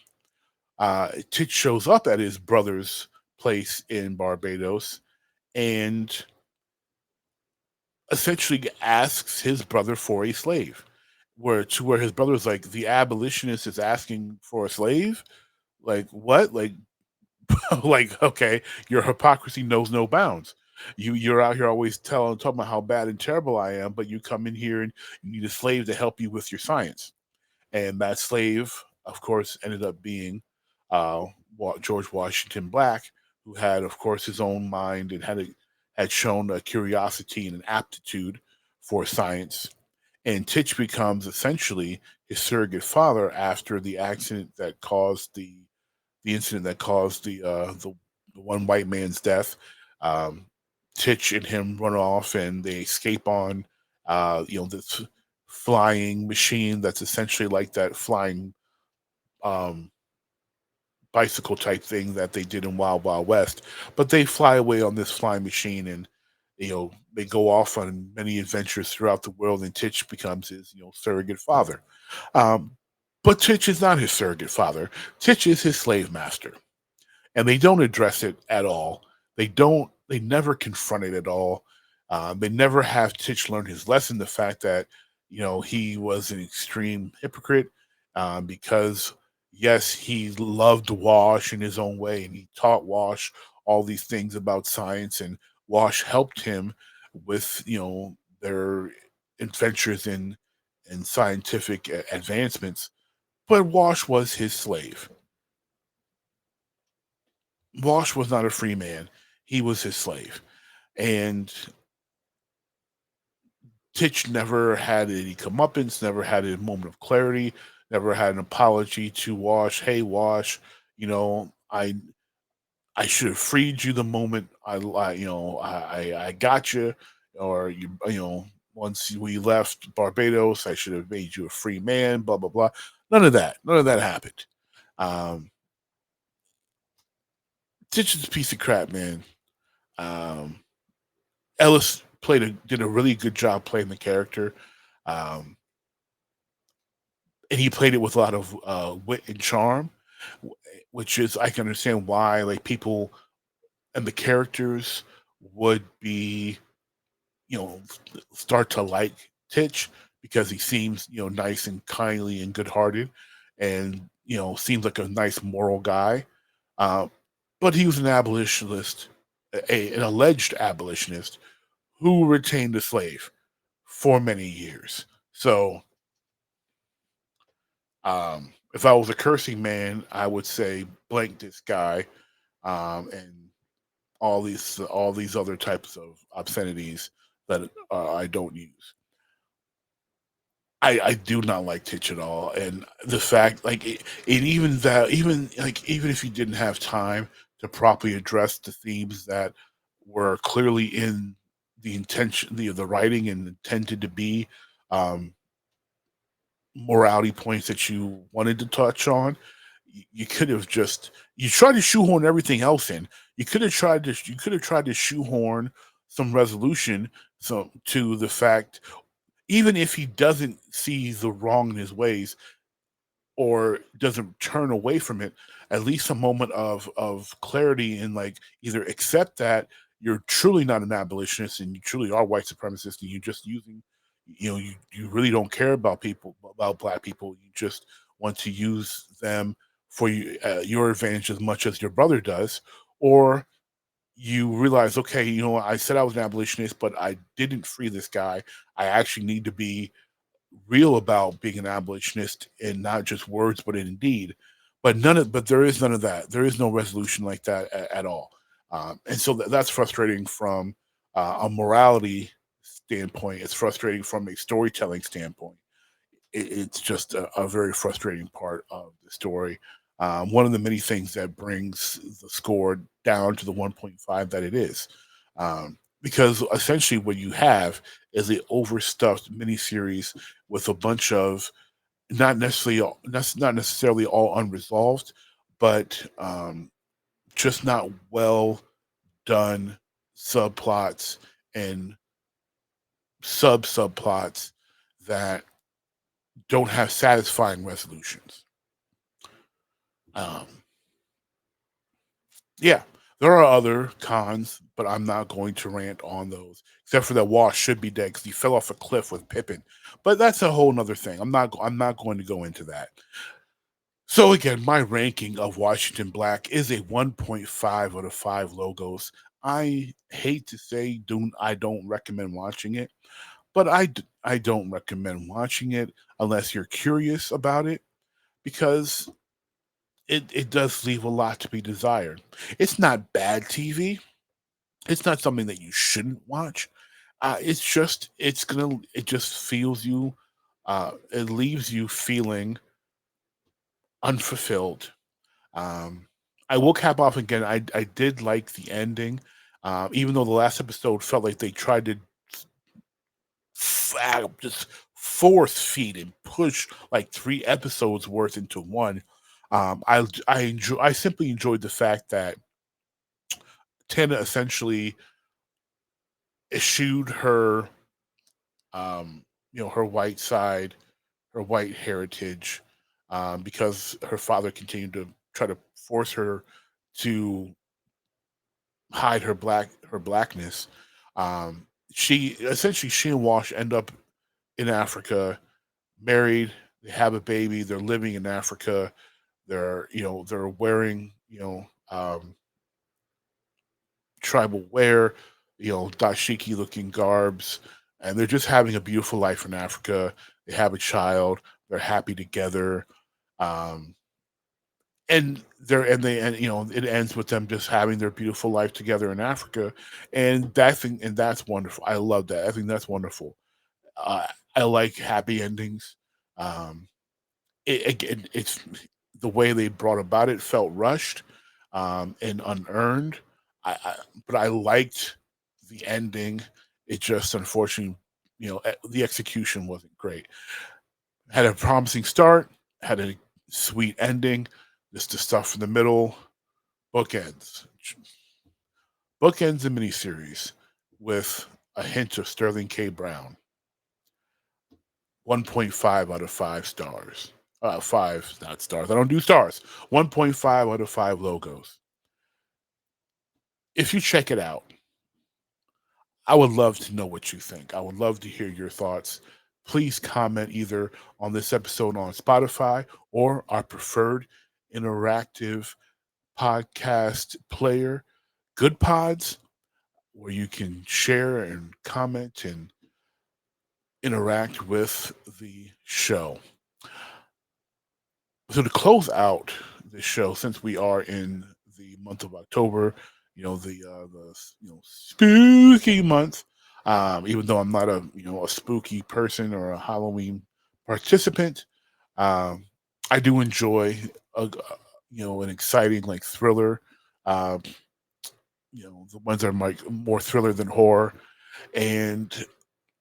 Titch shows up at his brother's place in Barbados and essentially asks his brother for a slave. Where his brother's like, the abolitionist is asking for a slave? Like what? Like like, okay, your hypocrisy knows no bounds. You're out here always talking about how bad and terrible I am, but you come in here and you need a slave to help you with your science. And that slave, of course, ended up being George Washington Black, who had, of course, his own mind and had shown a curiosity and an aptitude for science. And Titch becomes essentially his surrogate father after the incident that caused the one white man's death. Um, Titch and him run off, and they escape on this flying machine that's essentially like that flying um, bicycle type thing that they did in Wild Wild West. But they fly away on this flying machine, and they go off on many adventures throughout the world. And Titch becomes his surrogate father. Um, but Titch is not his surrogate father. Titch is his slave master, and they don't address it at all. They never confront it at all. They never have Titch learn his lesson. The fact that he was an extreme hypocrite, because Yes, he loved Wash in his own way, and he taught Wash all these things about science, and Wash helped him with their adventures in scientific advancements. But Wash was his slave. Wash was not a free man; he was his slave, and Titch never had any comeuppance, never had a moment of clarity, never had an apology to Wash. Hey, Wash, you know, I should have freed you the moment I got you, or once we left Barbados, I should have made you a free man. Blah blah blah. None of that. None of that happened. Um, Titch is a piece of crap, man. Um, Ellis did a really good job playing the character. Um, and he played it with a lot of wit and charm, which is I can understand why like people and the characters would be start to like Titch because he seems nice and kindly and good hearted, and seems like a nice moral guy. Uh, but he was an abolitionist, an alleged abolitionist who retained a slave for many years. So if I was a cursing man, I would say blank this guy, and all these other types of obscenities that I don't use. I do not like Titch at all, and the fact like even if you didn't have time to properly address the themes that were clearly in the intention the writing and intended to be um, morality points that you wanted to touch on, you could have just you tried to shoehorn everything else in. You could have tried to shoehorn some resolution to the fact, even if he doesn't see the wrong in his ways or doesn't turn away from it, at least a moment of clarity and like either accept that you're truly not an abolitionist and you truly are white supremacist and you're just using you really don't care about black people. You just want to use them for your advantage as much as your brother does, or you realize, okay, I said I was an abolitionist, but I didn't free this guy. I actually need to be real about being an abolitionist in not just words but in deed. But there is none of that. There is no resolution like that at all. And so that's frustrating from a morality standpoint. It's frustrating from a storytelling standpoint. It's just a very frustrating part of the story. One of the many things that brings the score down to the 1.5 that it is. Because essentially what you have is an overstuffed miniseries with a bunch of not necessarily all unresolved, but just not well done subplots and subplots that don't have satisfying resolutions. Um, yeah, there are other cons, but I'm not going to rant on those. Except for that Wash should be dead because he fell off a cliff with Pippin. But that's a whole nother thing. I'm not going to go into that. So again, my ranking of Washington Black is a 1.5 out of 5 logos. I hate to say I don't recommend watching it, but I don't recommend watching it unless you're curious about it because it does leave a lot to be desired. It's not bad TV. It's not something that you shouldn't watch. It just feels you. It leaves you feeling unfulfilled. Um, I will cap off again. I did like the ending, even though the last episode felt like they tried to just force feed and push like 3 episodes worth into one. I simply enjoyed the fact that Tana essentially eschewed her her white side, her white heritage, because her father continued to try to force her to hide her blackness. She and Wash end up in Africa, married. They have a baby. They're living in Africa. They're wearing tribal wear, dashiki looking garbs, and they're just having a beautiful life in Africa. They have a child. They're happy together. Um, and it ends with them just having their beautiful life together in Africa, and that's wonderful. I love that. I think that's wonderful. Uh, I like happy endings. Um, again, it's the way they brought about it felt rushed and unearned. I but I liked the ending. It just unfortunately, the execution wasn't great. Had a promising start, had a sweet ending. Just the stuff in the middle, bookends, bookends a miniseries with a hint of Sterling K. Brown. 1.5 out of 5 stars. Five, not stars. I don't do stars. 1.5 out of 5 logos. If you check it out, I would love to know what you think. I would love to hear your thoughts. Please comment either on this episode on Spotify or our preferred interactive podcast player, Good Pods, where you can share and comment and interact with the show. So to close out the show, since we are in the month of October, the spooky month. Even though I'm not a spooky person or a Halloween participant, um, I do enjoy an exciting like thriller. Um, the ones that are like more thriller than horror. And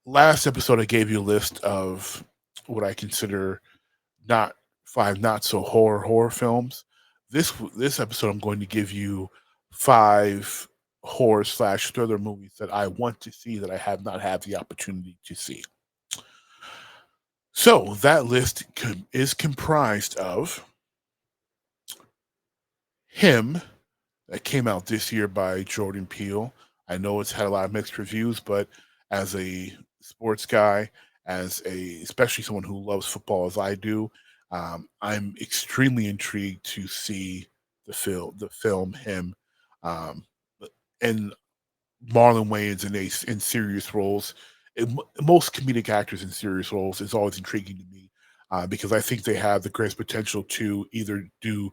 last episode, I gave you a list of what I consider not five not so horror films. This episode, I'm going to give you 5 horror/thriller movies that I want to see that I have not had the opportunity to see. So that list is comprised of Him, that came out this year by Jordan Peele. I know it's had a lot of mixed reviews, but as a sports guy, especially someone who loves football as I do, I'm extremely intrigued to see the film Him, um, and Marlon Wayans in serious roles. Most comedic actors in serious roles is always intriguing to me because I think they have the greatest potential to either do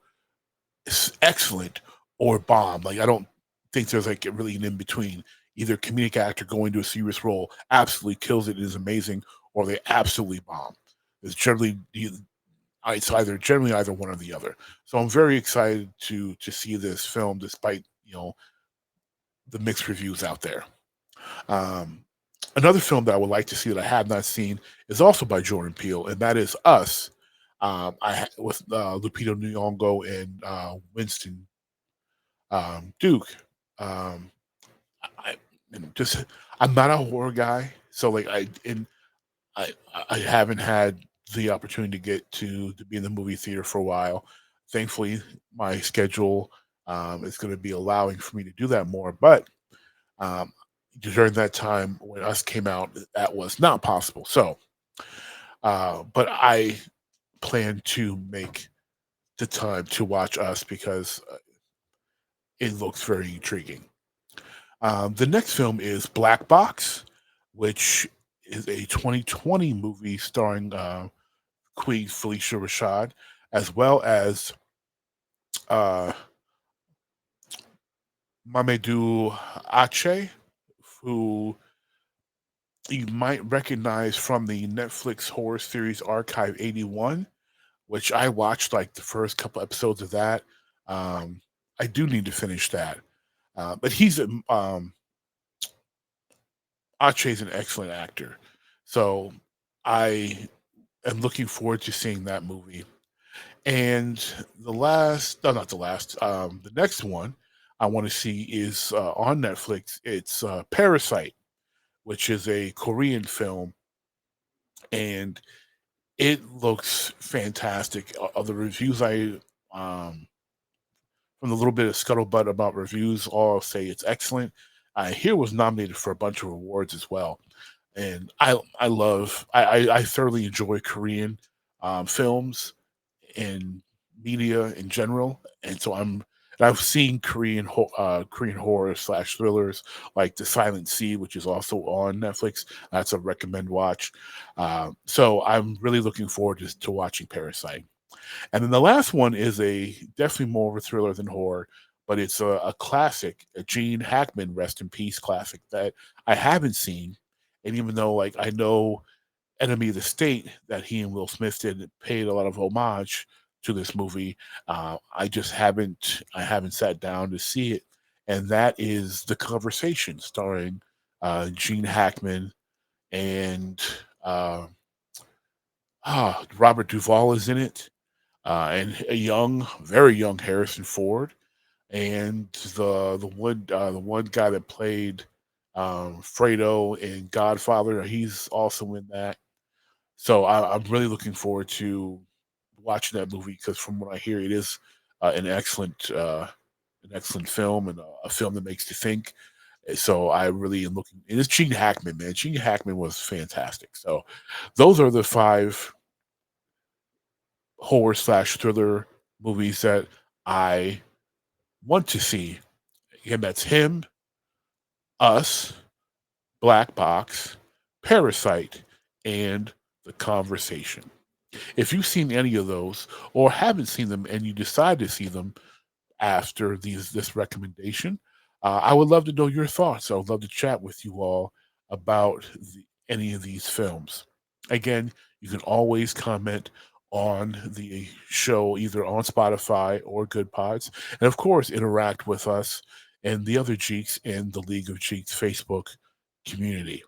excellent or bomb. Like I don't think there's like really an in between. Either comedic actor going to a serious role absolutely kills it, is amazing, or they absolutely bomb. It's generally either one or the other. So I'm very excited to see this film, despite the mixed reviews out there. Um, Another film that I would like to see that I have not seen is also by Jordan Peele, and that is Us. With Lupita Nyong'o and Winston Duke. Um, I and just I'm not a horror guy, so like I I haven't had the opportunity to get to be in the movie theater for a while. Thankfully, my schedule is going to be allowing for me to do that more. But um, during that time when Us came out, that was not possible. So, but I plan to make the time to watch Us because it looks very intriguing. The next film is Black Box, which is a 2020 movie starring Queen Felicia Rashad, as well as uh, Mamadou Ache, who you might recognize from the Netflix horror series Archive 81, which I watched like the first couple episodes of that. I do need to finish that. But Ache's an excellent actor. So I am looking forward to seeing that movie. And the next one I want to see is on Netflix. It's Parasite, which is a Korean film, and it looks fantastic. The reviews um, from the little bit of scuttlebutt about reviews, all say it's excellent. I hear was nominated for a bunch of awards as well, and I thoroughly enjoy Korean films and media in general, and so I've seen Korean horror slash thrillers like The Silent Sea, which is also on Netflix. That's a recommend watch. So I'm really looking forward to watching Parasite. And then the last one is definitely more of a thriller than horror, but it's a classic, a Gene Hackman rest in peace classic that I haven't seen. And even though like I know Enemy of the State that he and Will Smith did paid a lot of homage to this movie, I haven't sat down to see it. And that is The Conversation, starring Gene Hackman and Robert Duvall is in it, and a very young Harrison Ford, and the one guy that played Fredo in Godfather, he's also in that. So I'm really looking forward to watching that movie because from what I hear, it is an excellent film and a film that makes you think. So I really am looking. It is Gene Hackman, man. Gene Hackman was fantastic. So those are the 5 horror slash thriller movies that I want to see. And that's him, Us, Black Box, Parasite, and The Conversation. If you've seen any of those or haven't seen them and you decide to see them after this recommendation, I would love to know your thoughts. I would love to chat with you all about any of these films. Again, you can always comment on the show either on Spotify or Good Pods, and of course interact with us and the other Jeeks in the League of Jeeks Facebook community.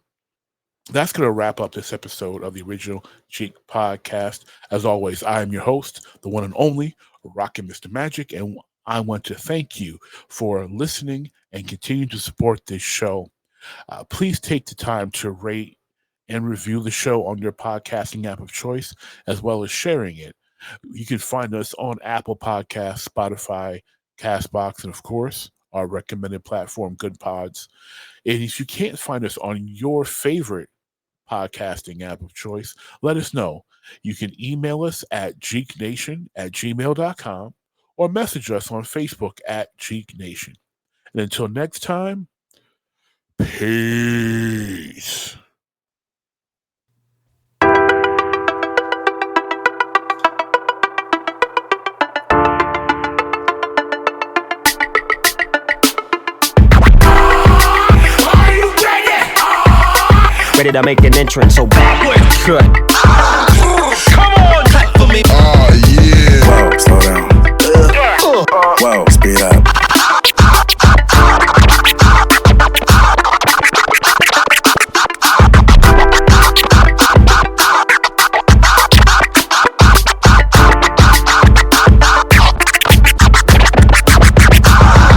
That's going to wrap up this episode of the original Jeek Podcast. As always, I am your host, the one and only RockinMrMagic, and I want to thank you for listening and continue to support this show. Please take the time to rate and review the show on your podcasting app of choice, as well as sharing it. You can find us on Apple Podcasts, Spotify, Castbox, and of course, our recommended platform, Good Pods. And if you can't find us on your favorite podcasting app of choice, let us know. You can email us at jeeknation@gmail.com or message us on Facebook at Jeek Nation. And until next time, peace. Ready to make an entrance, so backward. Cut. Come on, cut for me. Oh yeah. Whoa, slow down. Whoa, speed up.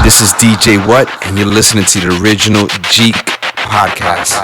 This is DJ What, and you're listening to the original Jeek Podcast.